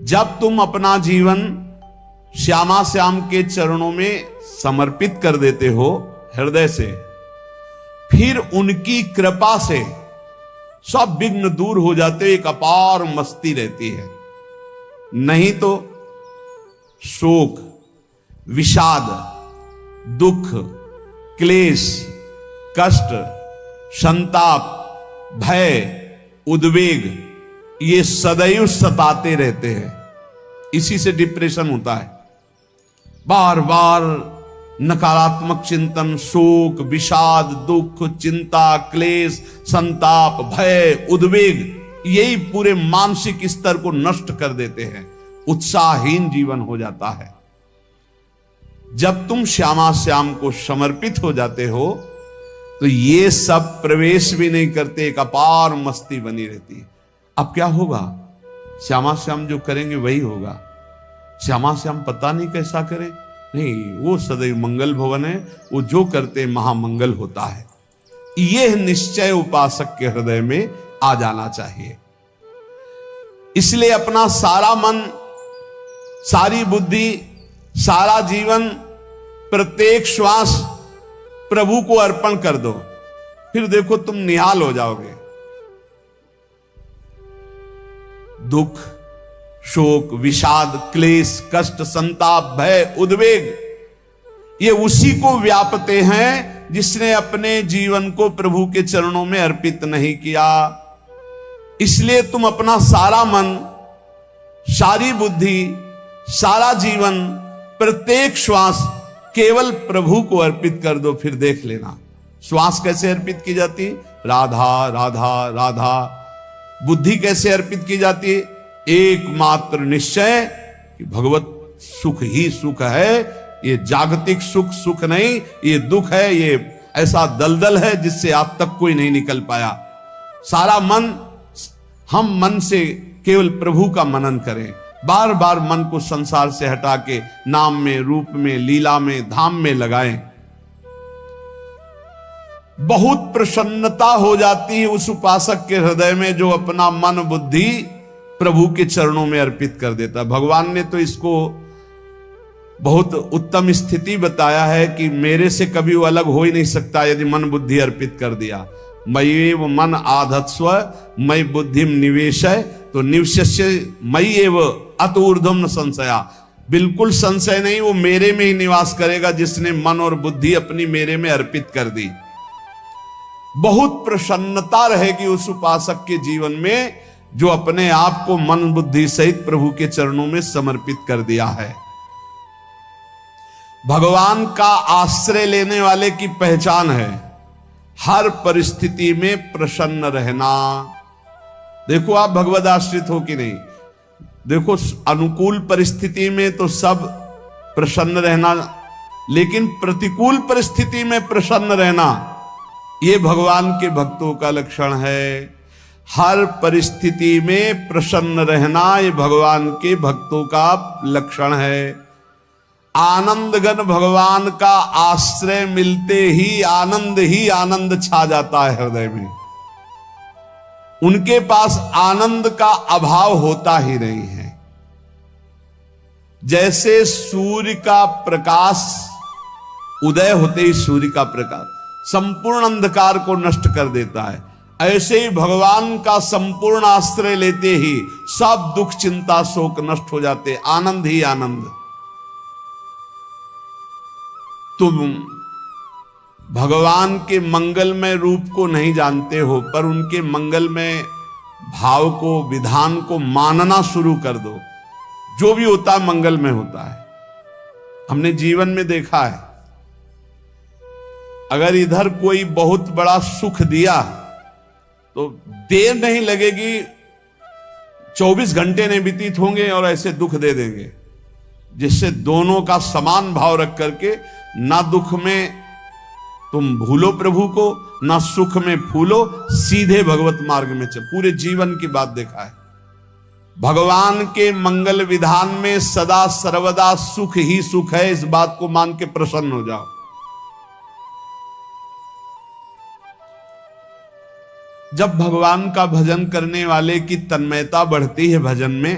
जब तुम अपना जीवन श्यामा श्याम के चरणों में समर्पित कर देते हो हृदय से, फिर उनकी कृपा से सब विघ्न दूर हो जाते, एक अपार मस्ती रहती है। नहीं तो शोक, विषाद, दुख, क्लेश, कष्ट, संताप, भय, उद्वेग ये सदैव सताते रहते हैं। इसी से डिप्रेशन होता है। बार बार नकारात्मक चिंतन, शोक, विषाद, दुख, चिंता, क्लेश, संताप, भय, उद्वेग यही पूरे मानसिक स्तर को नष्ट कर देते हैं। उत्साहहीन जीवन हो जाता है। जब तुम श्यामा श्याम को समर्पित हो जाते हो तो ये सब प्रवेश भी नहीं करते, एक अपार मस्ती बनी रहती है। अब क्या होगा? श्यामा श्याम जो करेंगे वही होगा। श्यामा श्याम पता नहीं कैसा करें, नहीं, वो सदैव मंगल भवन है, वो जो करते महामंगल होता है। यह निश्चय उपासक के हृदय में आ जाना चाहिए। इसलिए अपना सारा मन, सारी बुद्धि, सारा जीवन, प्रत्येक श्वास प्रभु को अर्पण कर दो। फिर देखो तुम निहाल हो जाओगे। दुख, शोक, विषाद, क्लेश, कष्ट, संताप, भय, उद्वेग ये उसी को व्यापते हैं जिसने अपने जीवन को प्रभु के चरणों में अर्पित नहीं किया। इसलिए तुम अपना सारा मन, सारी बुद्धि, सारा जीवन, प्रत्येक श्वास केवल प्रभु को अर्पित कर दो। फिर देख लेना श्वास कैसे अर्पित की जाती, राधा राधा राधा। बुद्धि कैसे अर्पित की जाती है? एकमात्र निश्चय कि भगवत सुख ही सुख है। ये जागतिक सुख सुख नहीं, ये दुख है, ये ऐसा दलदल है जिससे आज तक कोई नहीं निकल पाया। सारा मन, हम मन से केवल प्रभु का मनन करें। बार बार मन को संसार से हटा के नाम में, रूप में, लीला में, धाम में लगाएं। बहुत प्रसन्नता हो जाती है उस उपासक के हृदय में जो अपना मन बुद्धि प्रभु के चरणों में अर्पित कर देता। भगवान ने तो इसको बहुत उत्तम स्थिति बताया है कि मेरे से कभी वो अलग हो ही नहीं सकता यदि मन बुद्धि अर्पित कर दिया। मय्येव मन आधत्स्व मयि बुद्धिम निवेशय, तो निवश्य मय्येव अत ऊर्ध्वं न संशया। बिल्कुल संशय नहीं, वो मेरे में ही निवास करेगा जिसने मन और बुद्धि अपनी मेरे में अर्पित कर दी। बहुत प्रसन्नता रहेगी उस उपासक के जीवन में जो अपने आप को मन बुद्धि सहित प्रभु के चरणों में समर्पित कर दिया है। भगवान का आश्रय लेने वाले की पहचान है हर परिस्थिति में प्रसन्न रहना। देखो आप भगवद आश्रित हो कि नहीं, देखो अनुकूल परिस्थिति में तो सब प्रसन्न रहना, लेकिन प्रतिकूल परिस्थिति में प्रसन्न रहना ये भगवान के भक्तों का लक्षण है। हर परिस्थिति में प्रसन्न रहना ये भगवान के भक्तों का लक्षण है। आनंदगन भगवान का आश्रय मिलते ही आनंद छा जाता है हृदय में। उनके पास आनंद का अभाव होता ही नहीं है। जैसे सूर्य का प्रकाश उदय होते ही सूर्य का प्रकाश संपूर्ण अंधकार को नष्ट कर देता है, ऐसे ही भगवान का संपूर्ण आश्रय लेते ही सब दुख चिंता शोक नष्ट हो जाते, आनंद ही आनंद। तुम भगवान के मंगलमय रूप को नहीं जानते हो, पर उनके मंगलमय भाव को, विधान को मानना शुरू कर दो। जो भी होता है मंगलमय होता है। हमने जीवन में देखा है, अगर इधर कोई बहुत बड़ा सुख दिया तो देर नहीं लगेगी, 24 घंटे नहीं व्यतीत होंगे और ऐसे दुख दे देंगे, जिससे दोनों का समान भाव रख करके ना दुख में तुम भूलो प्रभु को, ना सुख में फूलो, सीधे भगवत मार्ग में चल। पूरे जीवन की बात देखा है, भगवान के मंगल विधान में सदा सर्वदा सुख ही सुख है। इस बात को मान के प्रसन्न हो जाओ। जब भगवान का भजन करने वाले की तन्मयता बढ़ती है भजन में,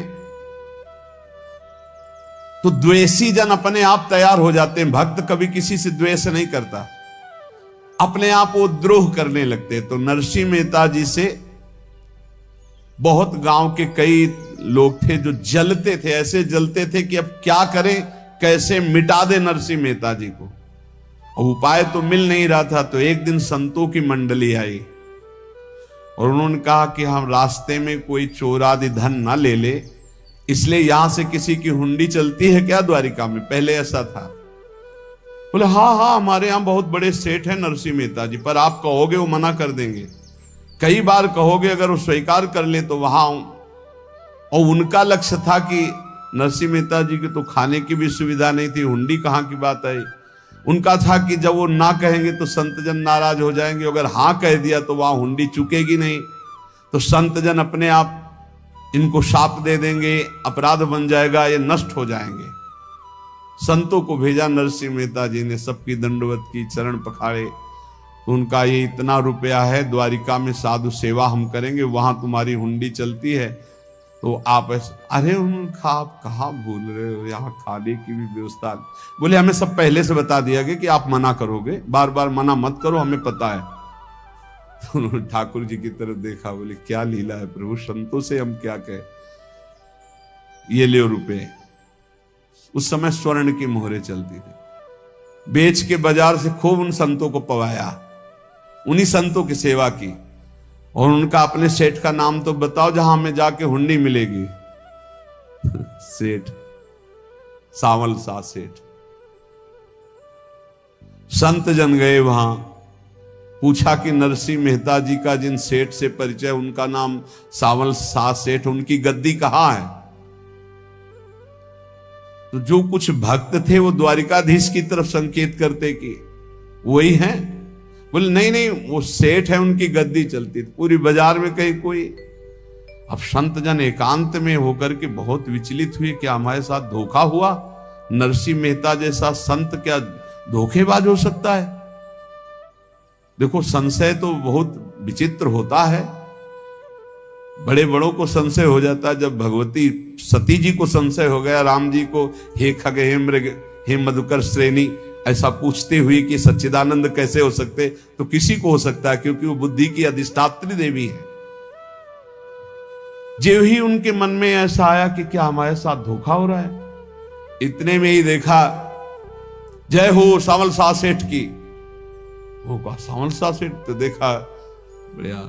तो द्वेषी जन अपने आप तैयार हो जाते हैं। भक्त कभी किसी से द्वेष नहीं करता, अपने आप वो द्रोह करने लगते हैं। तो नरसिंह मेहता जी से बहुत गांव के कई लोग थे जो जलते थे, ऐसे जलते थे कि अब क्या करें, कैसे मिटा दे नरसिंह मेहता जी को। और उपाय तो मिल नहीं रहा था। तो एक दिन संतों की मंडली आई और उन्होंने कहा कि हम रास्ते में कोई चोर आदि धन ना ले ले, इसलिए यहां से किसी की हुंडी चलती है क्या द्वारिका में? पहले ऐसा था। बोले हाँ हाँ, हमारे यहां बहुत बड़े सेठ हैं नरसिंह मेहता जी, पर आप कहोगे वो मना कर देंगे। कई बार कहोगे, अगर वो स्वीकार कर ले तो वहां। और उनका लक्ष्य था कि नरसिंह मेहता जी की तो खाने की भी सुविधा नहीं थी, हुंडी कहां की बात आई। उनका था कि जब वो ना कहेंगे तो संतजन नाराज हो जाएंगे, अगर हां कह दिया तो वहां हुंडी चुकेगी नहीं, तो संतजन अपने आप इनको शाप दे देंगे, अपराध बन जाएगा, ये नष्ट हो जाएंगे। संतों को भेजा नरसिंह मेहता जी ने, सबकी दंडवत की, चरण पखाड़े। तो उनका ये इतना रुपया है, द्वारिका में साधु सेवा हम करेंगे, वहां तुम्हारी हुंडी चलती है, तो आप अरे उनका आप कहाँ भूल रहे हो, यहाँ खाने की भी व्यवस्था। बोले हमें सब पहले से बता दिया गया कि आप मना करोगे, बार बार मना मत करो, हमें पता है। तो उन्होंने ठाकुर जी की तरफ देखा, बोले क्या लीला है प्रभु, संतों से हम क्या कहें, ये ले रुपए। उस समय स्वर्ण की मोहरें चलती थी, बेच के बाजार से खूब उन संतों को पवाया, उन्हीं संतों की सेवा की। और उनका अपने सेठ का नाम तो बताओ जहां हमें जाके हुंडी मिलेगी। सेठ सावल सा सेठ। संत जन गए वहां, पूछा कि नरसिंह मेहता जी का जिन सेठ से परिचय, उनका नाम सावल सा सेठ, उनकी गद्दी कहां है? तो जो कुछ भक्त थे वो द्वारिकाधीश की तरफ संकेत करते कि वही हैं। बोले नहीं नहीं, वो सेठ है, उनकी गद्दी चलती थी पूरी बाजार में कहीं कोई। अब संत जन एकांत में होकर के बहुत विचलित हुए, क्या हमारे साथ धोखा हुआ? नरसिंह मेहता जैसा संत क्या धोखेबाज हो सकता है? देखो संशय तो बहुत विचित्र होता है, बड़े बड़ों को संशय हो जाता है। जब भगवती सती जी को संशय हो गया, राम जी को हे खग हे मृग हे मधुकर श्रेणी ऐसा पूछते हुए कि सच्चिदानंद कैसे हो सकते, तो किसी को हो सकता है, क्योंकि वो बुद्धि की अधिष्ठात्री देवी है। जो ही उनके मन में ऐसा आया कि क्या हमारे साथ धोखा हो रहा है, इतने में ही देखा जय हो सावल सा सेठ की। वो कहा सावल सा सेठ, तो देखा बढ़िया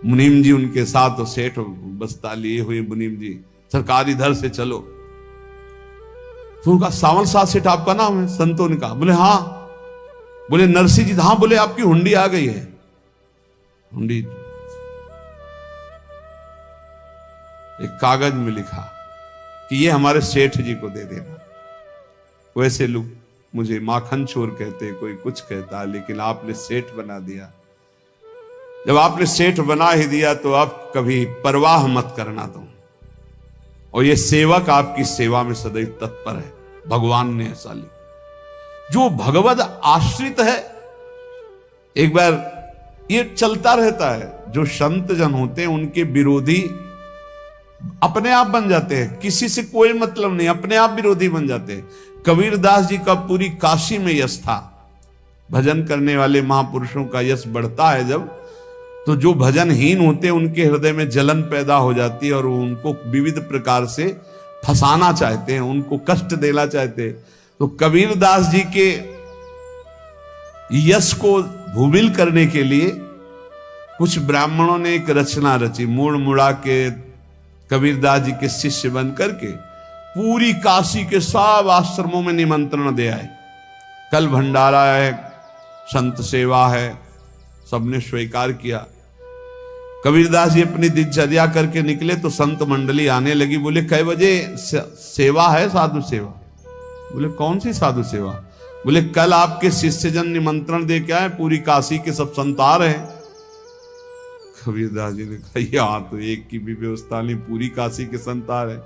मुनीम जी उनके साथ, और सेठ बस्ता लिए हुए मुनीम जी, सरकार इधर से चलो। तो उनका सावल सा सेठ आपका नाम है? संतों ने कहा। बोले हाँ। बोले नरसिंह जी? हाँ। बोले आपकी हुंडी आ गई है। हुंडी एक कागज में लिखा कि ये हमारे सेठ जी को दे देना। वैसे लोग मुझे माखन चोर कहते, कोई कुछ कहता, लेकिन आपने सेठ बना दिया। जब आपने सेठ बना ही दिया तो आप कभी परवाह मत करना तुम। और ये सेवक आपकी सेवा में सदैव तत्पर है, भगवान ने ऐसा लिखा। जो भगवद आश्रित है, एक बार ये चलता रहता है, जो संत जन होते हैं उनके विरोधी अपने आप बन जाते हैं, किसी से कोई मतलब नहीं, अपने आप विरोधी बन जाते हैं। कबीरदास जी का पूरी काशी में यश था। भजन करने वाले महापुरुषों का यश बढ़ता है जब, तो जो भजनहीन होते हैं उनके हृदय में जलन पैदा हो जाती है और वो उनको विविध प्रकार से फंसाना चाहते हैं, उनको कष्ट देना चाहते हैं। तो कबीरदास जी के यश को भूमिल करने के लिए कुछ ब्राह्मणों ने एक रचना रची, मुड़ मुड़ा के कबीरदास जी के शिष्य बन करके पूरी काशी के सब आश्रमों में निमंत्रण दे आए। कल भंडारा है, संत सेवा है, सबने स्वीकार किया। कबीरदास जी अपनी दिनचर्या करके निकले तो संत मंडली आने लगी। बोले कै बजे सेवा है? साधु सेवा। बोले कौन सी साधु सेवा? बोले कल आपके शिष्यजन निमंत्रण दे के आए, पूरी काशी के सब संत आ रहे हैं। कबीरदास जी ने कहा यहाँ तो एक की भी व्यवस्था नहीं, पूरी काशी के संत आ रहे।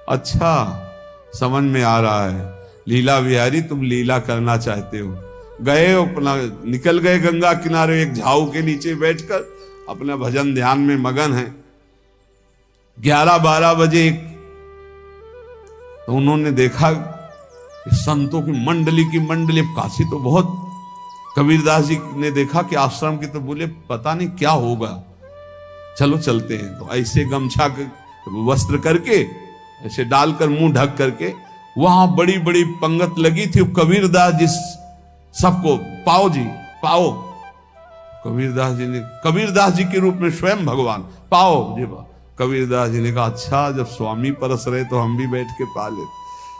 अच्छा समझ में आ रहा है, लीला बिहारी तुम लीला करना चाहते हो। गए अपना निकल गए गंगा किनारे, एक झाऊ के नीचे बैठकर अपना भजन ध्यान में मगन है। 11-12 बजे एक तो उन्होंने देखा कि संतों की मंडली, काशी तो बहुत। कबीरदास जी ने देखा कि आश्रम की, तो बोले पता नहीं क्या होगा, चलो चलते हैं। तो ऐसे गमछा वस्त्र करके ऐसे डालकर मुंह ढक करके, वहां बड़ी बड़ी पंगत लगी थी। कबीरदास जी सबको पाओ जी पाओ। कबीरदास जी के रूप में स्वयं भगवान पाओ जी पाओ। कबीरदास जी ने कहा अच्छा, जब स्वामी परस रहे तो हम भी बैठ के पा ले।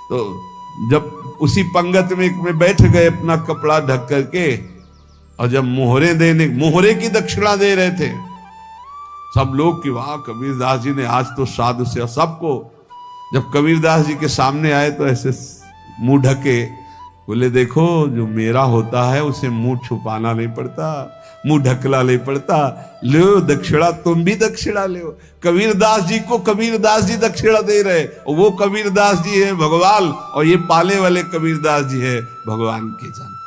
तो जब उसी पंगत में बैठ गए अपना कपड़ा ढक करके, और जब मोहरे की दक्षिणा दे रहे थे सब लोग कि वाह कबीरदास जी ने आज तो साधु से। सबको जब कबीरदास जी के सामने आए तो ऐसे मुंह ढके, बोले देखो जो मेरा होता है उसे मुंह छुपाना नहीं पड़ता, मुंह ढकला नहीं पड़ता। लो दक्षिणा, तुम भी दक्षिणा ले। कबीरदास जी को कबीरदास जी दक्षिणा दे रहे, और वो कबीरदास जी है भगवान, और ये पाले वाले कबीरदास जी है भगवान के जन।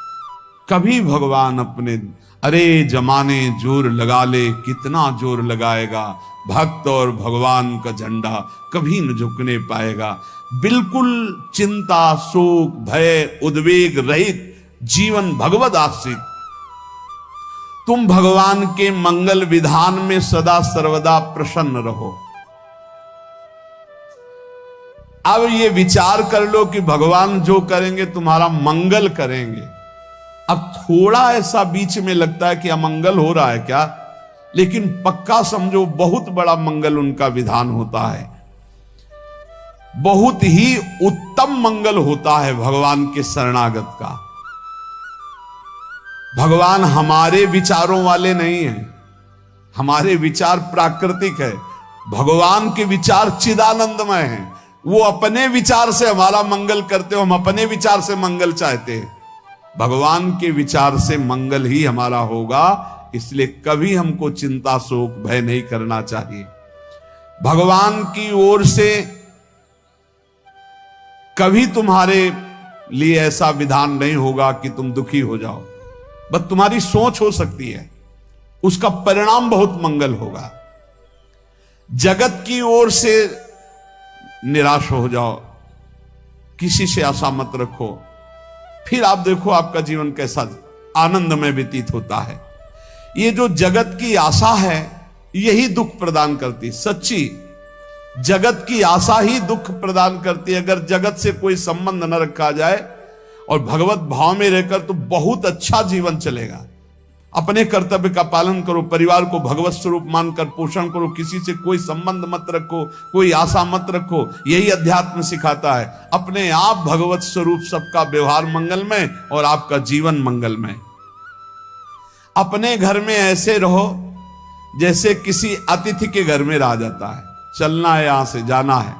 कभी भगवान अपने, अरे जमाने जोर लगा ले, कितना जोर लगाएगा, भक्त और भगवान का झंडा कभी न झुकने पाएगा। बिल्कुल चिंता, शोक, भय, उद्वेग रहित जीवन भगवत आश्रित। तुम भगवान के मंगल विधान में सदा सर्वदा प्रसन्न रहो। अब ये विचार कर लो कि भगवान जो करेंगे तुम्हारा मंगल करेंगे। अब थोड़ा ऐसा बीच में लगता है कि अमंगल हो रहा है क्या, लेकिन पक्का समझो बहुत बड़ा मंगल उनका विधान होता है। बहुत ही उत्तम मंगल होता है भगवान के शरणागत का। भगवान हमारे विचारों वाले नहीं हैं, हमारे विचार प्राकृतिक है, भगवान के विचार चिदानंदमय हैं। वो अपने विचार से हमारा मंगल करते हो, हम अपने विचार से मंगल चाहते हैं। भगवान के विचार से मंगल ही हमारा होगा, इसलिए कभी हमको चिंता, शोक, भय नहीं करना चाहिए। भगवान की ओर से कभी तुम्हारे लिए ऐसा विधान नहीं होगा कि तुम दुखी हो जाओ, बस तुम्हारी सोच हो सकती है, उसका परिणाम बहुत मंगल होगा। जगत की ओर से निराश हो जाओ, किसी से आशा मत रखो, फिर आप देखो आपका जीवन कैसा आनंदमय व्यतीत होता है। ये जो जगत की आशा है यही दुख प्रदान करती, सच्ची जगत की आशा ही दुख प्रदान करती है। अगर जगत से कोई संबंध न रखा जाए और भगवत भाव में रहकर तो बहुत अच्छा जीवन चलेगा। अपने कर्तव्य का पालन करो, परिवार को भगवत स्वरूप मानकर पोषण करो, किसी से कोई संबंध मत रखो, कोई आशा मत रखो, यही अध्यात्म सिखाता है। अपने आप भगवत स्वरूप, सबका व्यवहार मंगलमय और आपका जीवन मंगलमय। अपने घर में ऐसे रहो जैसे किसी अतिथि के घर में रह जाता है। चलना है, यहां से जाना है।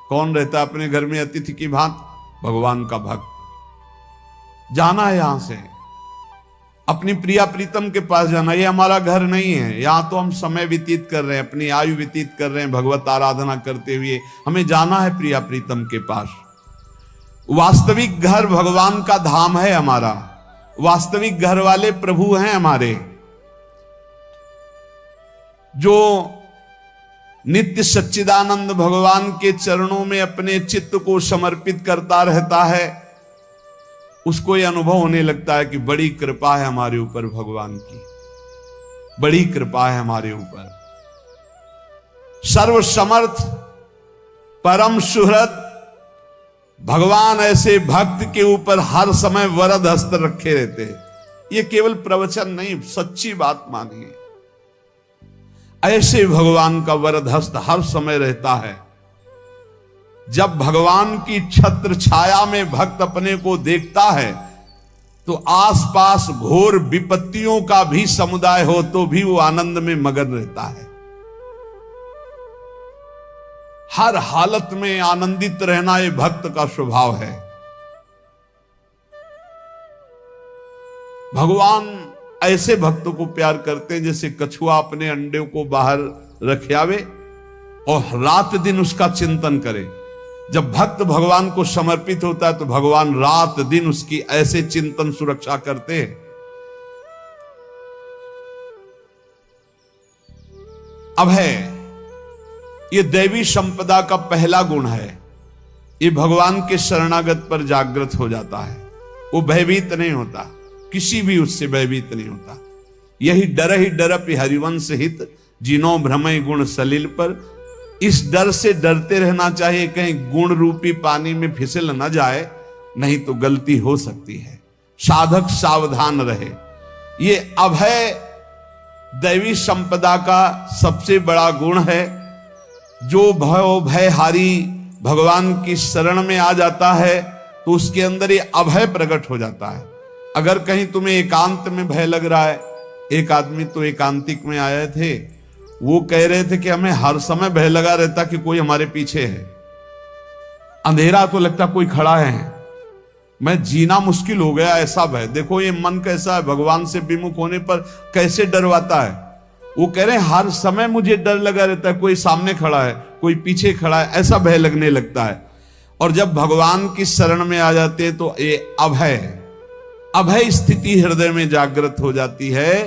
कौन रहता है अपने घर में अतिथि की भांति? भगवान का भक्त। जाना है यहां से, अपनी प्रिया प्रीतम के पास जाना। ये हमारा घर नहीं है, यहां तो हम समय व्यतीत कर रहे हैं, अपनी आयु व्यतीत कर रहे हैं भगवत आराधना करते हुए। हमें जाना है प्रिया प्रीतम के पास। वास्तविक घर भगवान का धाम है हमारा, वास्तविक घर वाले प्रभु हैं हमारे। जो नित्य सच्चिदानंद भगवान के चरणों में अपने चित्त को समर्पित करता रहता है, उसको यह अनुभव होने लगता है कि बड़ी कृपा है हमारे ऊपर, भगवान की बड़ी कृपा है हमारे ऊपर। सर्वसमर्थ परम सुहृद भगवान ऐसे भक्त के ऊपर हर समय वरद हस्त रखे रहते हैं। ये केवल प्रवचन नहीं, सच्ची बात मानिए। ऐसे भगवान का वरद हस्त हर समय रहता है। जब भगवान की छत्र छाया में भक्त अपने को देखता है तो आसपास घोर विपत्तियों का भी समुदाय हो तो भी वो आनंद में मगन रहता है। हर हालत में आनंदित रहना ये भक्त का स्वभाव है। भगवान ऐसे भक्तों को प्यार करते हैं जैसे कछुआ अपने अंडे को बाहर रख आवे और रात दिन उसका चिंतन करे। जब भक्त भगवान को समर्पित होता है तो भगवान रात दिन उसकी ऐसे चिंतन सुरक्षा करते हैं। अब है ये दैवी संपदा का पहला गुण है। ये भगवान के शरणागत पर जागृत हो जाता है। वो भयभीत नहीं होता, किसी भी उससे भयभीत नहीं होता। यही डरप हरिवंश हित, जिनो भ्रमय गुण सलिल पर। इस डर से डरते रहना चाहिए, कहीं गुण रूपी पानी में फिसल न जाए, नहीं तो गलती हो सकती है। साधक सावधान रहे। ये अभय दैवी संपदा का सबसे बड़ा गुण है। जो भयहारी भगवान की शरण में आ जाता है तो उसके अंदर ये अभय प्रकट हो जाता है। अगर कहीं तुम्हें एकांत में भय लग रहा है, एक आदमी तो एकांतिक में आए थे, वो कह रहे थे कि हमें हर समय भय लगा रहता कि कोई हमारे पीछे है, अंधेरा तो लगता कोई खड़ा है, मैं जीना मुश्किल हो गया, ऐसा भय। देखो ये मन कैसा है, भगवान से विमुख होने पर कैसे डरवाता है। वो कह रहे हैं हर समय मुझे डर लगा रहता है, कोई सामने खड़ा है, कोई पीछे खड़ा है, ऐसा भय लगने लगता है। और जब भगवान की शरण में आ जाते हैं तो ये अभय स्थिति हृदय में जागृत हो जाती है।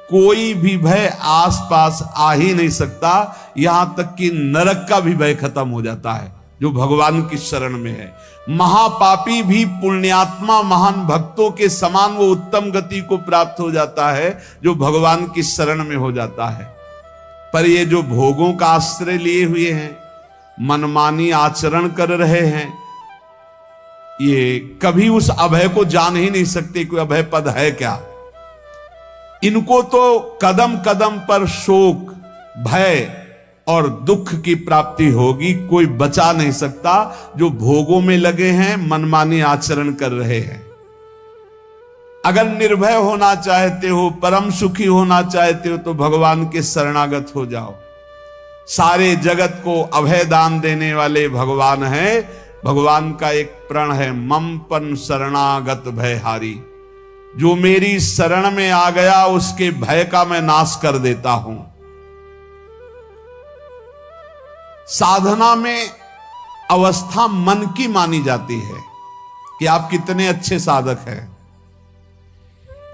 कोई भी भय आसपास आ ही नहीं सकता, यहां तक कि नरक का भी भय खत्म हो जाता है जो भगवान की शरण में है। महापापी भी पुण्यात्मा महान भक्तों के समान वो उत्तम गति को प्राप्त हो जाता है जो भगवान की शरण में हो जाता है। पर ये जो भोगों का आश्रय लिए हुए हैं, मनमानी आचरण कर रहे हैं, ये कभी उस अभय को जान ही नहीं सकते कोई अभय पद है क्या। इनको तो कदम कदम पर शोक, भय और दुख की प्राप्ति होगी, कोई बचा नहीं सकता। जो भोगों में लगे हैं, मनमानी आचरण कर रहे हैं। अगर निर्भय होना चाहते हो, परम सुखी होना चाहते हो, तो भगवान के शरणागत हो जाओ। सारे जगत को अभय दान देने वाले भगवान हैं। भगवान का एक प्रण है, ममपन शरणागत भयहारी। जो मेरी शरण में आ गया उसके भय का मैं नाश कर देता हूं। साधना में अवस्था मन की मानी जाती है कि आप कितने अच्छे साधक हैं।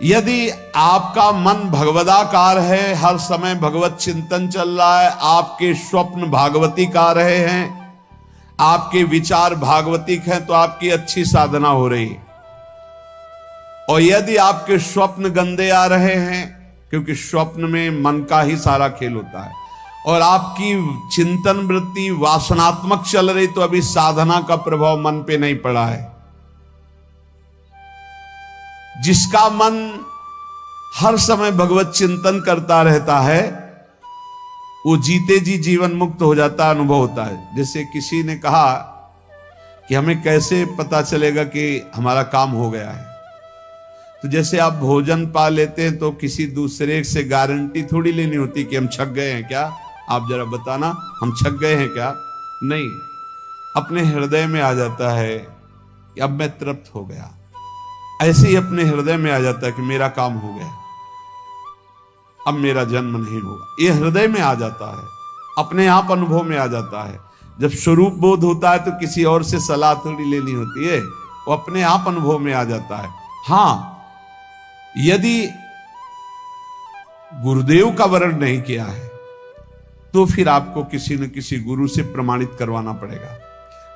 यदि आपका मन भगवदाकार है, हर समय भगवत चिंतन चल रहा है, आपके स्वप्न भागवती का रहे हैं, आपके विचार भागवतिक हैं, तो आपकी अच्छी साधना हो रही है। और यदि आपके स्वप्न गंदे आ रहे हैं, क्योंकि स्वप्न में मन का ही सारा खेल होता है, और आपकी चिंतन वृत्ति वासनात्मक चल रही, तो अभी साधना का प्रभाव मन पे नहीं पड़ा है। जिसका मन हर समय भगवत चिंतन करता रहता है, वो जीते जी जीवन मुक्त हो जाता, अनुभव होता है। जैसे किसी ने कहा कि हमें कैसे पता चलेगा कि हमारा काम हो गया है, तो जैसे आप भोजन पा लेते हैं तो किसी दूसरे से गारंटी थोड़ी लेनी होती कि हम छक गए हैं क्या, आप जरा बताना हम छक गए हैं क्या। नहीं, अपने हृदय में आ जाता है कि अब मैं तृप्त हो गया। ऐसे ही अपने हृदय में आ जाता है कि मेरा काम हो गया, अब मेरा जन्म नहीं होगा। ये हृदय में आ जाता है, अपने आप अनुभव में आ जाता है। जब स्वरूप बोध होता है तो किसी और से सलाह थोड़ी लेनी होती है, वो अपने आप अनुभव में आ जाता है। हाँ, यदि गुरुदेव का वर्ण नहीं किया है तो फिर आपको किसी न किसी गुरु से प्रमाणित करवाना पड़ेगा।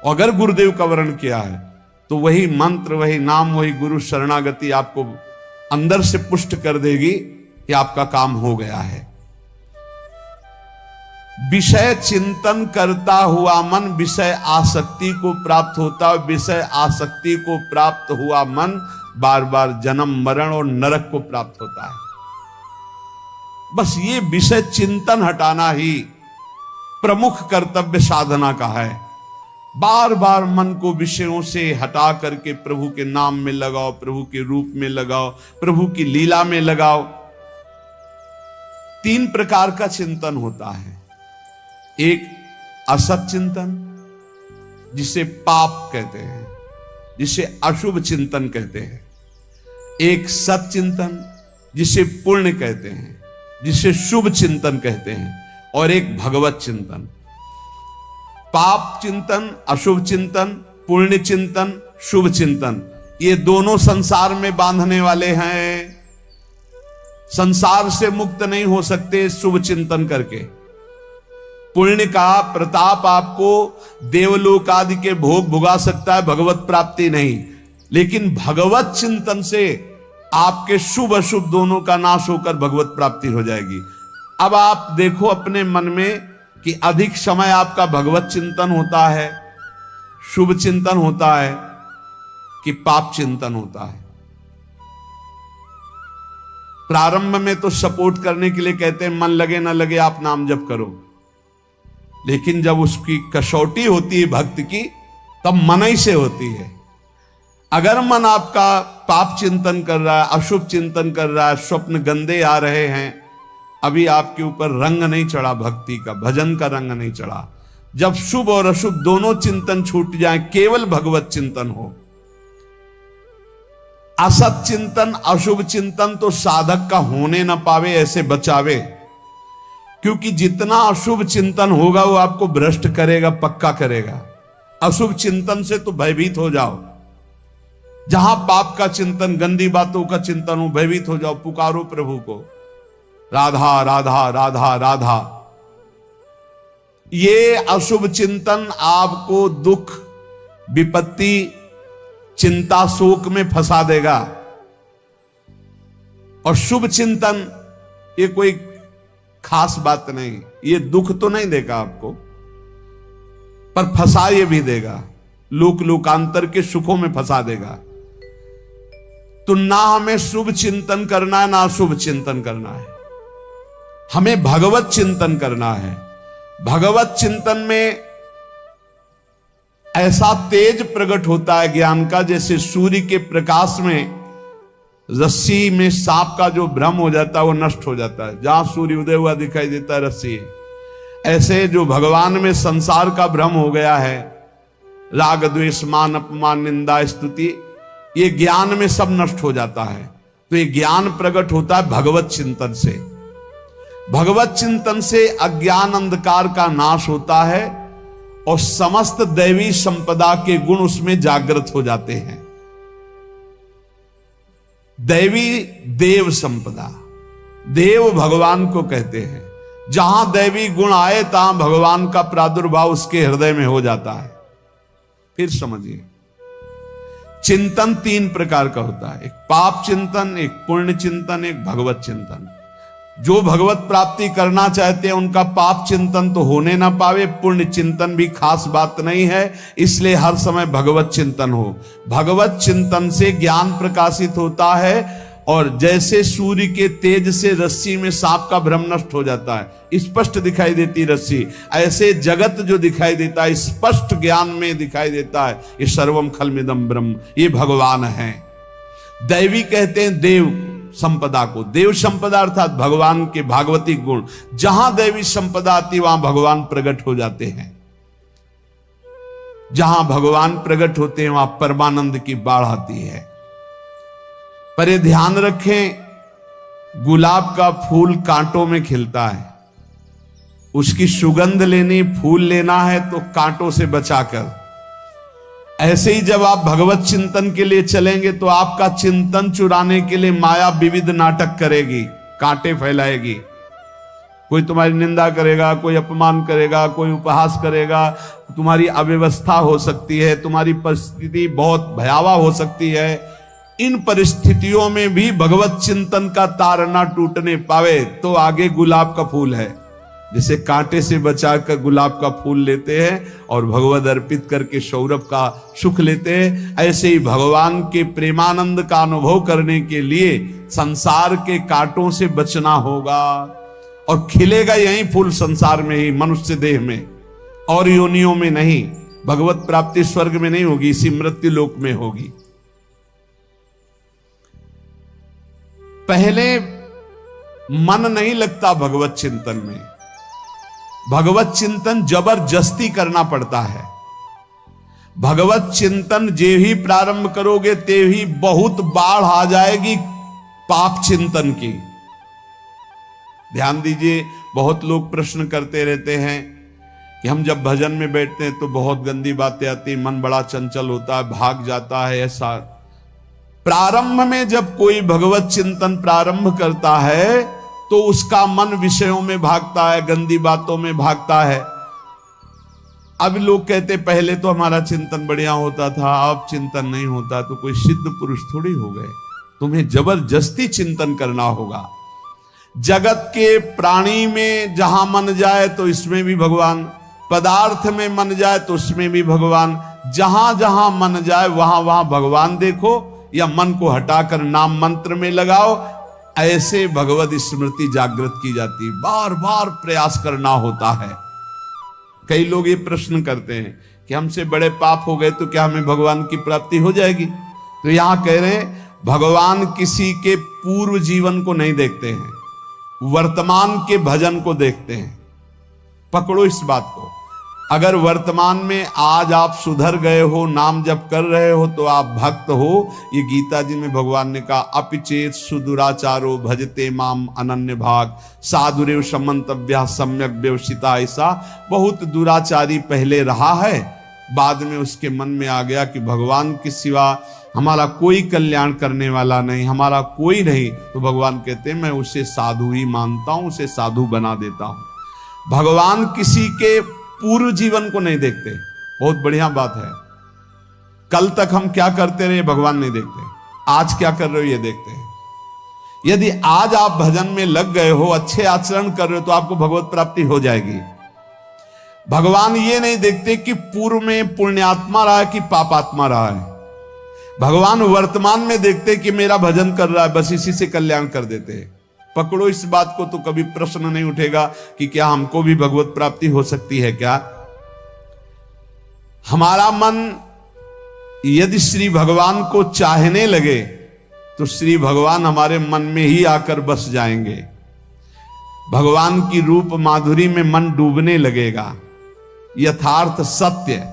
और अगर गुरुदेव का वर्ण किया है तो वही मंत्र, वही नाम, वही गुरु शरणागति आपको अंदर से पुष्ट कर देगी कि आपका काम हो गया है। विषय चिंतन करता हुआ मन विषय आसक्ति को प्राप्त होता है। विषय आसक्ति को प्राप्त हुआ मन बार बार जन्म मरण और नरक को प्राप्त होता है। बस ये विषय चिंतन हटाना ही प्रमुख कर्तव्य साधना का है। बार बार मन को विषयों से हटा करके प्रभु के नाम में लगाओ, प्रभु के रूप में लगाओ, प्रभु की लीला में लगाओ। 3 प्रकार का चिंतन होता है। एक असत चिंतन, जिसे पाप कहते हैं, जिसे अशुभ चिंतन कहते हैं। एक सत चिंतन, जिसे पुण्य कहते हैं, जिसे शुभ चिंतन कहते हैं। और एक भगवत चिंतन। पाप चिंतन, अशुभ चिंतन, पुण्य चिंतन, शुभ चिंतन, ये दोनों संसार में बांधने वाले हैं। संसार से मुक्त नहीं हो सकते शुभ चिंतन करके। पुण्य का प्रताप आपको देवलोक आदि के भोग भुगा सकता है, भगवत प्राप्ति नहीं। लेकिन भगवत चिंतन से आपके शुभ अशुभ दोनों का नाश होकर भगवत प्राप्ति हो जाएगी। अब आप देखो अपने मन में कि अधिक समय आपका भगवत चिंतन होता है, शुभ चिंतन होता है कि पाप चिंतन होता है। प्रारंभ में तो सपोर्ट करने के लिए कहते हैं मन लगे ना लगे आप नाम जप करो, लेकिन जब उसकी कसौटी होती है भक्त की, तब मन ही से होती है। अगर मन आपका पाप चिंतन कर रहा है, अशुभ चिंतन कर रहा है, स्वप्न गंदे आ रहे हैं, अभी आपके ऊपर रंग नहीं चढ़ा भक्ति का, भजन का रंग नहीं चढ़ा। जब शुभ और अशुभ दोनों चिंतन छूट जाए, केवल भगवत चिंतन हो, असत चिंतन अशुभ चिंतन तो साधक का होने ना पावे, ऐसे बचावे। क्योंकि जितना अशुभ चिंतन होगा वो आपको भ्रष्ट करेगा, पक्का करेगा। अशुभ चिंतन से तो भयभीत हो जाओ। जहां पाप का चिंतन, गंदी बातों का चिंतन हो, भयभीत हो जाओ, पुकारो प्रभु को, राधा राधा राधा राधा। ये अशुभ चिंतन आपको दुख, विपत्ति, चिंता, शोक में फंसा देगा। और शुभ चिंतन ये कोई खास बात नहीं, ये दुख तो नहीं देगा आपको, पर फंसा ये भी देगा, लोक लोकांतर के सुखों में फंसा देगा। तो ना हमें शुभ चिंतन करना है ना अशुभ चिंतन करना है, हमें भगवत चिंतन करना है। भगवत चिंतन में ऐसा तेज प्रकट होता है ज्ञान का, जैसे सूर्य के प्रकाश में रस्सी में सांप का जो भ्रम हो जाता है वो नष्ट हो जाता है। जहां सूर्य उदय हुआ दिखाई देता है रस्सी है। ऐसे जो भगवान में संसार का भ्रम हो गया है, राग द्वेष मान अपमान निंदा स्तुति, ये ज्ञान में सब नष्ट हो जाता है। तो ये ज्ञान प्रकट होता है भगवत चिंतन से। भगवत चिंतन से अज्ञान अंधकार का नाश होता है और समस्त दैवी संपदा के गुण उसमें जागृत हो जाते हैं। दैवी देव संपदा, देव भगवान को कहते हैं। जहां दैवी गुण आए तहां भगवान का प्रादुर्भाव उसके हृदय में हो जाता है। फिर समझिए, चिंतन तीन प्रकार का होता है, एक पाप चिंतन, एक पुण्य चिंतन, एक भगवत चिंतन। जो भगवत प्राप्ति करना चाहते हैं उनका पाप चिंतन तो होने ना पावे, पुण्य चिंतन भी खास बात नहीं है, इसलिए हर समय भगवत चिंतन हो। भगवत चिंतन से ज्ञान प्रकाशित होता है और जैसे सूर्य के तेज से रस्सी में सांप का भ्रम नष्ट हो जाता है, स्पष्ट दिखाई देती रस्सी, ऐसे जगत जो दिखाई देता है स्पष्ट ज्ञान में दिखाई देता है, ये सर्वम खलमिदम ब्रह्म, ये भगवान है। दैवी कहते हैं देव संपदा को, देव संपदा अर्थात भगवान के भागवतिक गुण। जहां दैवी संपदा आती वहां भगवान प्रकट हो जाते हैं। जहां भगवान प्रकट होते हैं वहां परमानंद की बाढ़ आती है। पर ये ध्यान रखें, गुलाब का फूल कांटों में खिलता है, उसकी सुगंध लेनी, फूल लेना है तो कांटों से बचाकर। ऐसे ही जब आप भगवत चिंतन के लिए चलेंगे तो आपका चिंतन चुराने के लिए माया विविध नाटक करेगी, कांटे फैलाएगी। कोई तुम्हारी निंदा करेगा, कोई अपमान करेगा, कोई उपहास करेगा, तुम्हारी अव्यवस्था हो सकती है, तुम्हारी परिस्थिति बहुत भयावह हो सकती है। इन परिस्थितियों में भी भगवत चिंतन का तार ना टूटने पावे तो आगे गुलाब का फूल है। जिसे कांटे से बचाकर गुलाब का फूल लेते हैं और भगवद अर्पित करके सौरभ का सुख लेते हैं, ऐसे ही भगवान के प्रेमानंद का अनुभव करने के लिए संसार के कांटों से बचना होगा। और खिलेगा यही फूल संसार में ही, मनुष्य देह में, और योनियों में नहीं। भगवत प्राप्ति स्वर्ग में नहीं होगी, इसी मृत्यु लोक में होगी। पहले मन नहीं लगता भगवत चिंतन में, भगवत चिंतन जबरदस्ती करना पड़ता है। भगवत चिंतन जे ही प्रारंभ करोगे ते ही बहुत बाढ़ आ जाएगी पाप चिंतन की। ध्यान दीजिए, बहुत लोग प्रश्न करते रहते हैं कि हम जब भजन में बैठते हैं तो बहुत गंदी बातें आती, मन बड़ा चंचल होता है, भाग जाता है। ऐसा प्रारंभ में जब कोई भगवत चिंतन प्रारंभ करता है तो उसका मन विषयों में भागता है, गंदी बातों में भागता है। अब लोग कहते पहले तो हमारा चिंतन बढ़िया होता था, अब चिंतन नहीं होता। तो कोई सिद्ध पुरुष थोड़ी हो गए, तुम्हें जबरदस्ती चिंतन करना होगा। जगत के प्राणी में जहां मन जाए तो इसमें भी भगवान, पदार्थ में मन जाए तो उसमें भी भगवान, जहां जहां मन जाए वहां वहां भगवान देखो, या मन को हटाकर नाम मंत्र में लगाओ। ऐसे भगवत स्मृति जागृत की जाती, बार बार प्रयास करना होता है। कई लोग ये प्रश्न करते हैं कि हमसे बड़े पाप हो गए तो क्या हमें भगवान की प्राप्ति हो जाएगी? तो यहां कह रहे हैं भगवान किसी के पूर्व जीवन को नहीं देखते हैं, वर्तमान के भजन को देखते हैं। पकड़ो इस बात को। अगर वर्तमान में आज आप सुधर गए हो, नाम जप कर रहे हो, तो आप भक्त हो। ये गीता जी में भगवान ने कहा, अपिचेत सुदुराचारो भजते माम अनन्य भाग साधुरेव समंतव्या सम्यक व्यवसिता। ऐसा बहुत दुराचारी पहले रहा है, बाद में उसके मन में आ गया कि भगवान के सिवा हमारा कोई कल्याण करने वाला नहीं, हमारा कोई नहीं। तो भगवान कहते हैं मैं उसे साधु ही मानता हूं, उसे साधु बना देता हूं। भगवान किसी के पूर्व जीवन को नहीं देखते। बहुत बढ़िया बात है। कल तक हम क्या करते रहे भगवान नहीं देखते, आज क्या कर रहे हो ये देखते हैं। यदि आज आप भजन में लग गए हो, अच्छे आचरण कर रहे हो, तो आपको भगवत प्राप्ति हो जाएगी। भगवान ये नहीं देखते कि पूर्व में पुण्यात्मा रहा है कि पापात्मा रहा है। भगवान वर्तमान में देखते कि मेरा भजन कर रहा है, बस इसी से कल्याण कर देते हैं। पकड़ो इस बात को, तो कभी प्रश्न नहीं उठेगा कि क्या हमको भी भगवत प्राप्ति हो सकती है क्या। हमारा मन यदि श्री भगवान को चाहने लगे तो श्री भगवान हमारे मन में ही आकर बस जाएंगे। भगवान की रूप माधुरी में मन डूबने लगेगा। यथार्थ सत्य,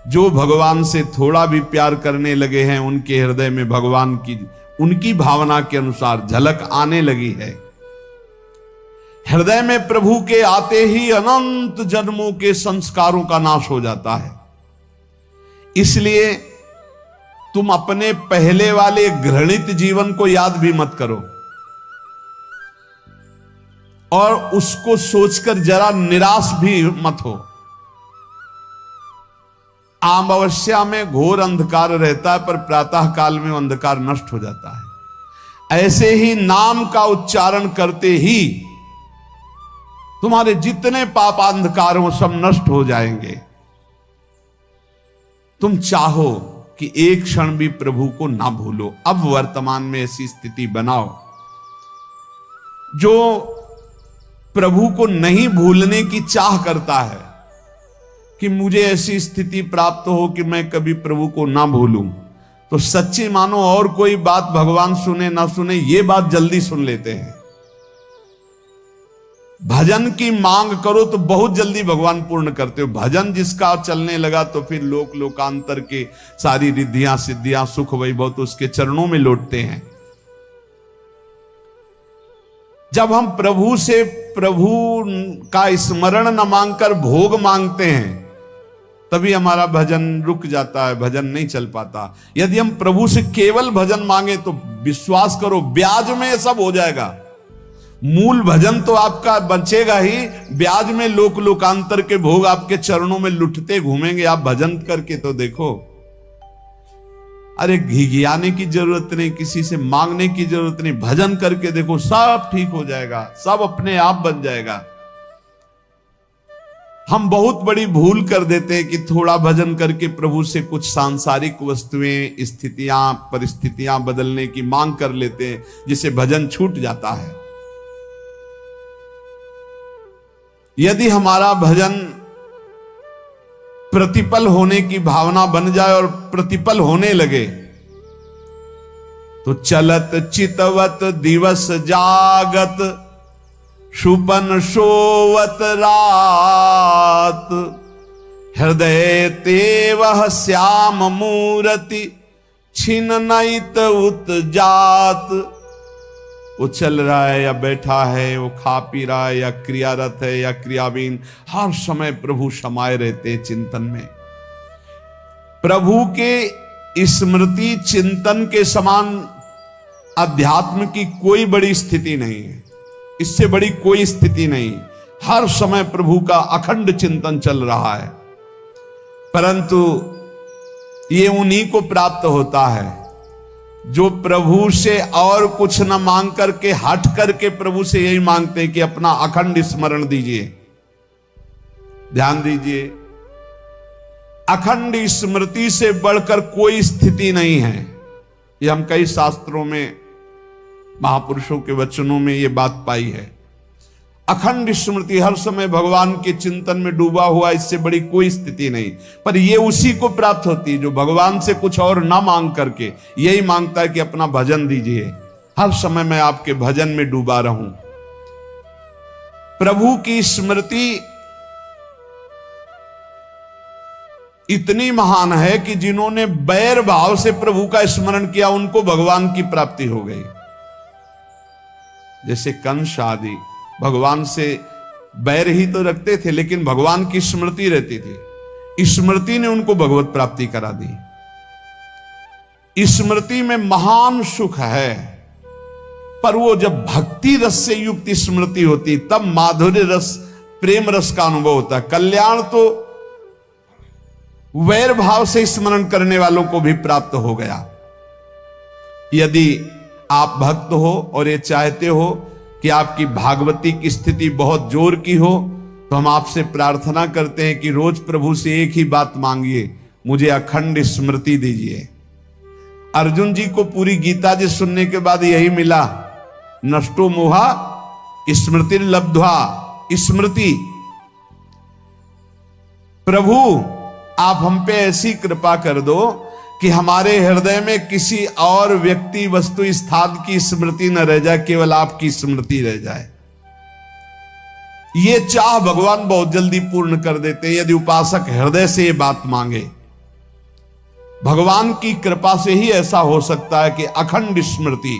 जो भगवान से थोड़ा भी प्यार करने लगे हैं, उनके हृदय में भगवान की उनकी भावना के अनुसार झलक आने लगी है। हृदय में प्रभु के आते ही अनंत जन्मों के संस्कारों का नाश हो जाता है। इसलिए तुम अपने पहले वाले घृणित जीवन को याद भी मत करो, और उसको सोचकर जरा निराश भी मत हो। अमावस्या में घोर अंधकार रहता है, पर प्रातः काल में अंधकार नष्ट हो जाता है। ऐसे ही नाम का उच्चारण करते ही तुम्हारे जितने पाप अंधकार हो सब नष्ट हो जाएंगे। तुम चाहो कि एक क्षण भी प्रभु को ना भूलो। अब वर्तमान में ऐसी स्थिति बनाओ। जो प्रभु को नहीं भूलने की चाह करता है कि मुझे ऐसी स्थिति प्राप्त हो कि मैं कभी प्रभु को ना भूलूं, तो सच्ची मानो और कोई बात भगवान सुने ना सुने, ये बात जल्दी सुन लेते हैं। भजन की मांग करो तो बहुत जल्दी भगवान पूर्ण करते हो। भजन जिसका चलने लगा तो फिर लोक लोकांतर के सारी रिद्धियां सिद्धियां सुख वैभव तो उसके चरणों में लौटते हैं। जब हम प्रभु से प्रभु का स्मरण न मांगकर भोग मांगते हैं, तभी हमारा भजन रुक जाता है, भजन नहीं चल पाता। यदि हम प्रभु से केवल भजन मांगे तो विश्वास करो ब्याज में सब हो जाएगा। मूल भजन तो आपका बचेगा ही, ब्याज में लोक लोकांतर के भोग आपके चरणों में लुटते घूमेंगे। आप भजन करके तो देखो। अरे घिघियाने की जरूरत नहीं, किसी से मांगने की जरूरत नहीं, भजन करके देखो, सब ठीक हो जाएगा, सब अपने आप बन जाएगा। हम बहुत बड़ी भूल कर देते हैं कि थोड़ा भजन करके प्रभु से कुछ सांसारिक वस्तुएं, स्थितियां, परिस्थितियां बदलने की मांग कर लेते हैं, जिससे भजन छूट जाता है। यदि हमारा भजन प्रतिपल होने की भावना बन जाए और प्रतिपल होने लगे, तो चलत चितवत दिवस जागत, शुपन सोवत रात, हृदय तेवह श्याम मूर्ति, छिन नैत उत जात। वो चल रहा है या बैठा है, वो खा पी रहा है या क्रियारत है या क्रियावीन, हर समय प्रभु समाये रहते चिंतन में। प्रभु के स्मृति चिंतन के समान अध्यात्म की कोई बड़ी स्थिति नहीं है। इससे बड़ी कोई स्थिति नहीं। हर समय प्रभु का अखंड चिंतन चल रहा है, परंतु ये उन्हीं को प्राप्त होता है जो प्रभु से और कुछ न मांग करके हट करके प्रभु से यही मांगते हैं कि अपना अखंड स्मरण दीजिए। ध्यान दीजिए, अखंड स्मृति से बढ़कर कोई स्थिति नहीं है। ये हम कई शास्त्रों में, महापुरुषों के वचनों में ये बात पाई है। अखंड स्मृति, हर समय भगवान के चिंतन में डूबा हुआ, इससे बड़ी कोई स्थिति नहीं। पर ये उसी को प्राप्त होती है जो भगवान से कुछ और ना मांग करके यही मांगता है कि अपना भजन दीजिए, हर समय मैं आपके भजन में डूबा रहूं। प्रभु की स्मृति इतनी महान है कि जिन्होंने बैर भाव से प्रभु का स्मरण किया उनको भगवान की प्राप्ति हो गई। जैसे कंस आदि भगवान से बैर ही तो रखते थे, लेकिन भगवान की स्मृति रहती थी। स्मृति ने उनको भगवत प्राप्ति करा दी। स्मृति में महान सुख है, पर वो जब भक्ति रस से युक्त स्मृति होती तब माधुर्य रस, प्रेम रस का अनुभव होता है। कल्याण तो वैर भाव से स्मरण करने वालों को भी प्राप्त हो गया। यदि आप भक्त हो और ये चाहते हो कि आपकी भागवती की स्थिति बहुत जोर की हो, तो हम आपसे प्रार्थना करते हैं कि रोज प्रभु से एक ही बात मांगिए, मुझे अखंड स्मृति दीजिए। अर्जुन जी को पूरी गीता जी सुनने के बाद यही मिला, नष्टो मोहा स्मृति लब्ध्वा। स्मृति, प्रभु आप हम पे ऐसी कृपा कर दो कि हमारे हृदय में किसी और व्यक्ति, वस्तु, स्थान की स्मृति न रह जाए, केवल आपकी स्मृति रह जाए। ये चाह भगवान बहुत जल्दी पूर्ण कर देते हैं यदि उपासक हृदय से ये बात मांगे। भगवान की कृपा से ही ऐसा हो सकता है कि अखंड स्मृति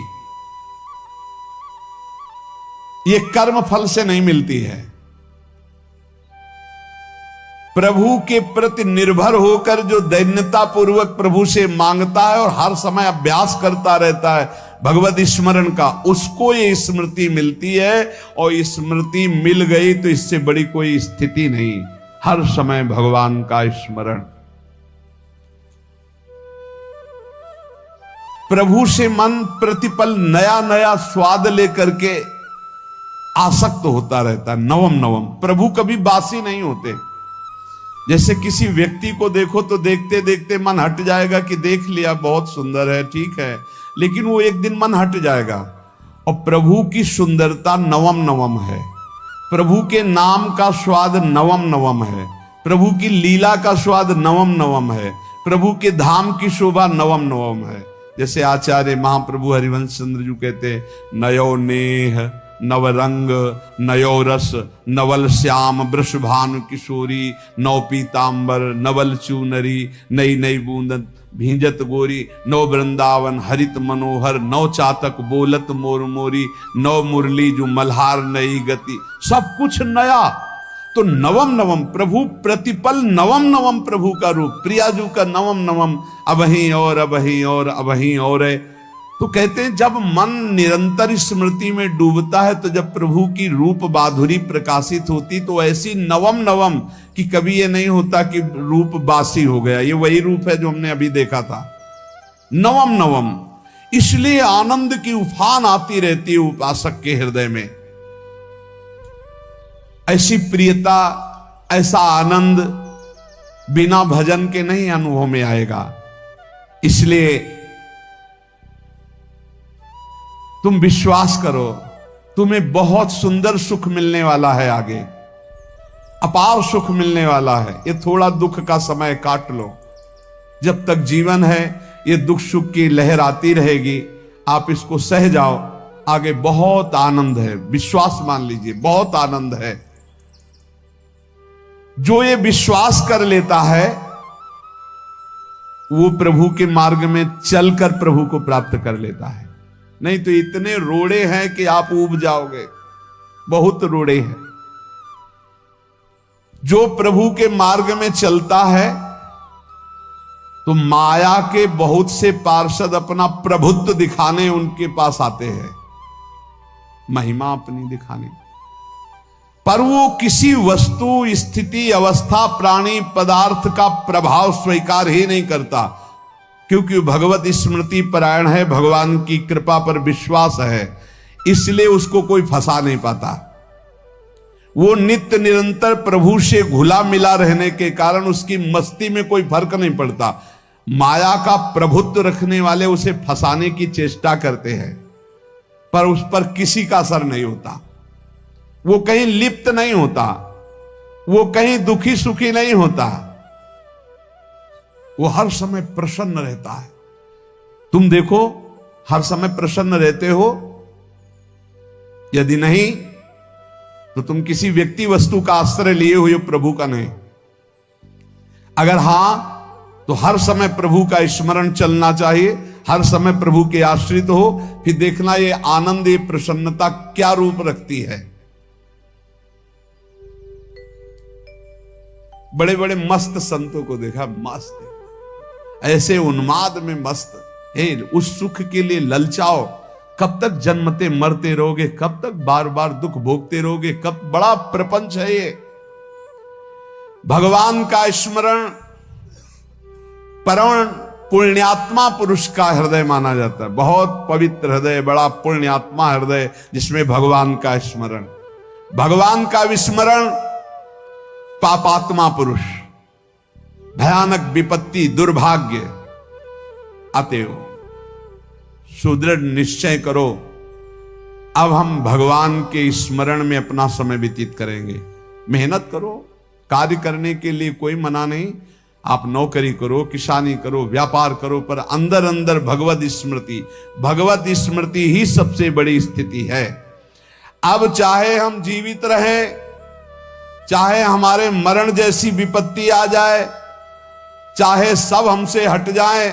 ये कर्म फल से नहीं मिलती है। प्रभु के प्रति निर्भर होकर जो दैन्यता पूर्वक प्रभु से मांगता है और हर समय अभ्यास करता रहता है भगवत स्मरण का, उसको ये स्मृति मिलती है। और स्मृति मिल गई तो इससे बड़ी कोई स्थिति नहीं, हर समय भगवान का स्मरण। प्रभु से मन प्रतिपल नया नया स्वाद लेकर के आसक्त होता रहता है, नवम नवम। प्रभु कभी बासी नहीं होते। जैसे किसी व्यक्ति को देखो तो देखते देखते मन हट जाएगा कि देख लिया, बहुत सुंदर है, ठीक है, लेकिन वो एक दिन मन हट जाएगा। और प्रभु की सुंदरता नवम नवम है, प्रभु के नाम का स्वाद नवम नवम है, प्रभु की लीला का स्वाद नवम नवम है, प्रभु के धाम की शोभा नवम नवम है। जैसे आचार्य महाप्रभु हरिवंश चंद्र जी कहते, नयो नेह नव रंग नयो रस नवल श्याम वृषभानु किशोरी, नौ पीतांबर नवल चूनरी, नई नई बूंदन भींजत गोरी, नौ वृंदावन हरित मनोहर, नौ चातक बोलत मोर मोरी, नौ मुरली जो मल्हार नई गति। सब कुछ नया, तो नवम नवम प्रभु प्रतिपल नवम नवम प्रभु का रूप, प्रियाजू का नवम नवम, अबहीं और अबहीं और अबहीं और है। तो कहते हैं जब मन निरंतर स्मृति में डूबता है, तो जब प्रभु की रूप माधुरी प्रकाशित होती तो ऐसी नवम नवम कि कभी ये नहीं होता कि रूप बासी हो गया। ये वही रूप है जो हमने अभी देखा था, नवम नवम। इसलिए आनंद की उफान आती रहती है उपासक के हृदय में। ऐसी प्रियता, ऐसा आनंद बिना भजन के नहीं अनुभव में आएगा। इसलिए तुम विश्वास करो, तुम्हें बहुत सुंदर सुख मिलने वाला है, आगे अपार सुख मिलने वाला है। ये थोड़ा दुख का समय काट लो, जब तक जीवन है ये दुख सुख की लहर आती रहेगी, आप इसको सह जाओ, आगे बहुत आनंद है। विश्वास मान लीजिए, बहुत आनंद है। जो ये विश्वास कर लेता है वो प्रभु के मार्ग में चलकर प्रभु को प्राप्त कर लेता है। नहीं तो इतने रोड़े हैं कि आप ऊब जाओगे, बहुत रोड़े हैं। जो प्रभु के मार्ग में चलता है तो माया के बहुत से पार्षद अपना प्रभुत्व दिखाने उनके पास आते हैं, महिमा अपनी दिखाने, पर वो किसी वस्तु, स्थिति, अवस्था, प्राणी, पदार्थ का प्रभाव स्वीकार ही नहीं करता, क्योंकि भगवत स्मृति परायण है, भगवान की कृपा पर विश्वास है, इसलिए उसको कोई फंसा नहीं पाता। वो नित्य निरंतर प्रभु से घुला मिला रहने के कारण उसकी मस्ती में कोई फर्क नहीं पड़ता। माया का प्रभुत्व रखने वाले उसे फंसाने की चेष्टा करते हैं, पर उस पर किसी का असर नहीं होता। वो कहीं लिप्त नहीं होता, वो कहीं दुखी सुखी नहीं होता, वो हर समय प्रसन्न रहता है। तुम देखो, हर समय प्रसन्न रहते हो? यदि नहीं तो तुम किसी व्यक्ति वस्तु का आश्रय लिए हुए प्रभु का नहीं। अगर हां तो हर समय प्रभु का स्मरण चलना चाहिए, हर समय प्रभु के आश्रित हो, फिर देखना ये आनंद, ये प्रसन्नता क्या रूप रखती है। बड़े बड़े मस्त संतों को देखा, मस्त ऐसे उन्माद में मस्त है, उस सुख के लिए ललचाओ। कब तक जन्मते मरते रहोगे, कब तक बार बार दुख भोगते रहोगे, कब? बड़ा प्रपंच है ये। भगवान का स्मरण परम पुण्यात्मा पुरुष का हृदय माना जाता है। बहुत पवित्र हृदय, बड़ा पुण्यात्मा हृदय जिसमें भगवान का स्मरण। भगवान का विस्मरण पापात्मा पुरुष, भयानक विपत्ति, दुर्भाग्य। अतएव सुदृढ़ निश्चय करो, अब हम भगवान के स्मरण में अपना समय व्यतीत करेंगे। मेहनत करो, कार्य करने के लिए कोई मना नहीं। आप नौकरी करो, किसानी करो, व्यापार करो, पर अंदर अंदर भगवत स्मृति, भगवत स्मृति ही सबसे बड़ी स्थिति है। अब चाहे हम जीवित रहें, चाहे हमारे मरण जैसी विपत्ति आ जाए, चाहे सब हमसे हट जाए,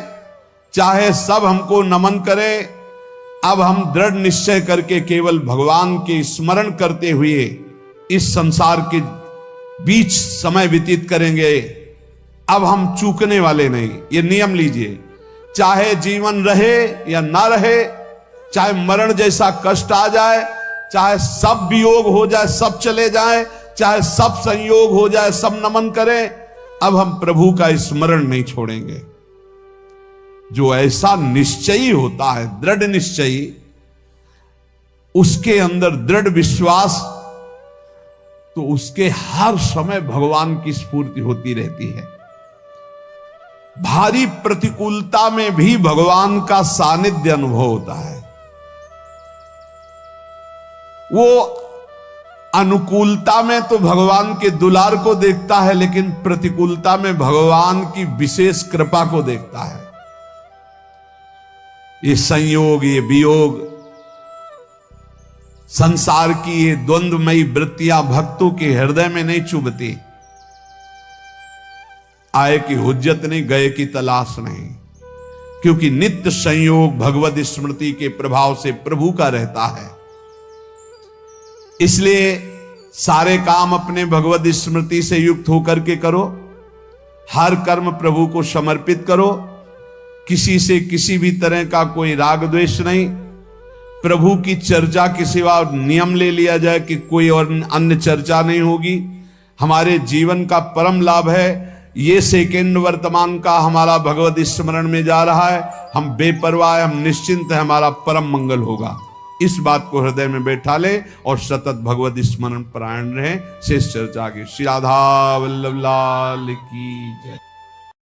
चाहे सब हमको नमन करें, अब हम दृढ़ निश्चय करके केवल भगवान के स्मरण करते हुए इस संसार के बीच समय व्यतीत करेंगे। अब हम चूकने वाले नहीं, ये नियम लीजिए। चाहे जीवन रहे या ना रहे, चाहे मरण जैसा कष्ट आ जाए, चाहे सब वियोग हो जाए, सब चले जाए, चाहे सब संयोग हो जाए, सब नमन करें, अब हम प्रभु का स्मरण नहीं छोड़ेंगे। जो ऐसा निश्चयी होता है, दृढ़ निश्चयी, उसके अंदर दृढ़ विश्वास, तो उसके हर समय भगवान की स्फूर्ति होती रहती है। भारी प्रतिकूलता में भी भगवान का सानिध्य अनुभव होता है। वो अनुकूलता में तो भगवान के दुलार को देखता है, लेकिन प्रतिकूलता में भगवान की विशेष कृपा को देखता है। ये संयोग, ये वियोग, संसार की ये द्वंद्वमयी वृत्तियां भक्तों के हृदय में नहीं चुभती। आए की हुज्जत नहीं, गए की तलाश नहीं, क्योंकि नित्य संयोग भगवत स्मृति के प्रभाव से प्रभु का रहता है। इसलिए सारे काम अपने भगवत स्मृति से युक्त होकर के करो, हर कर्म प्रभु को समर्पित करो, किसी से किसी भी तरह का कोई राग द्वेष नहीं। प्रभु की चर्चा के सिवा नियम ले लिया जाए कि कोई और अन्य चर्चा नहीं होगी। हमारे जीवन का परम लाभ है ये सेकेंड वर्तमान का हमारा भगवत स्मरण में जा रहा है, हम बेपरवाह, हम निश्चिंत है, हमारा परम मंगल होगा। इस बात को हृदय में बैठा ले और सतत भगवत स्मरण परायण रहे। शेष चर्चा आगे। श्री राधा वल्लभ लाल की जय।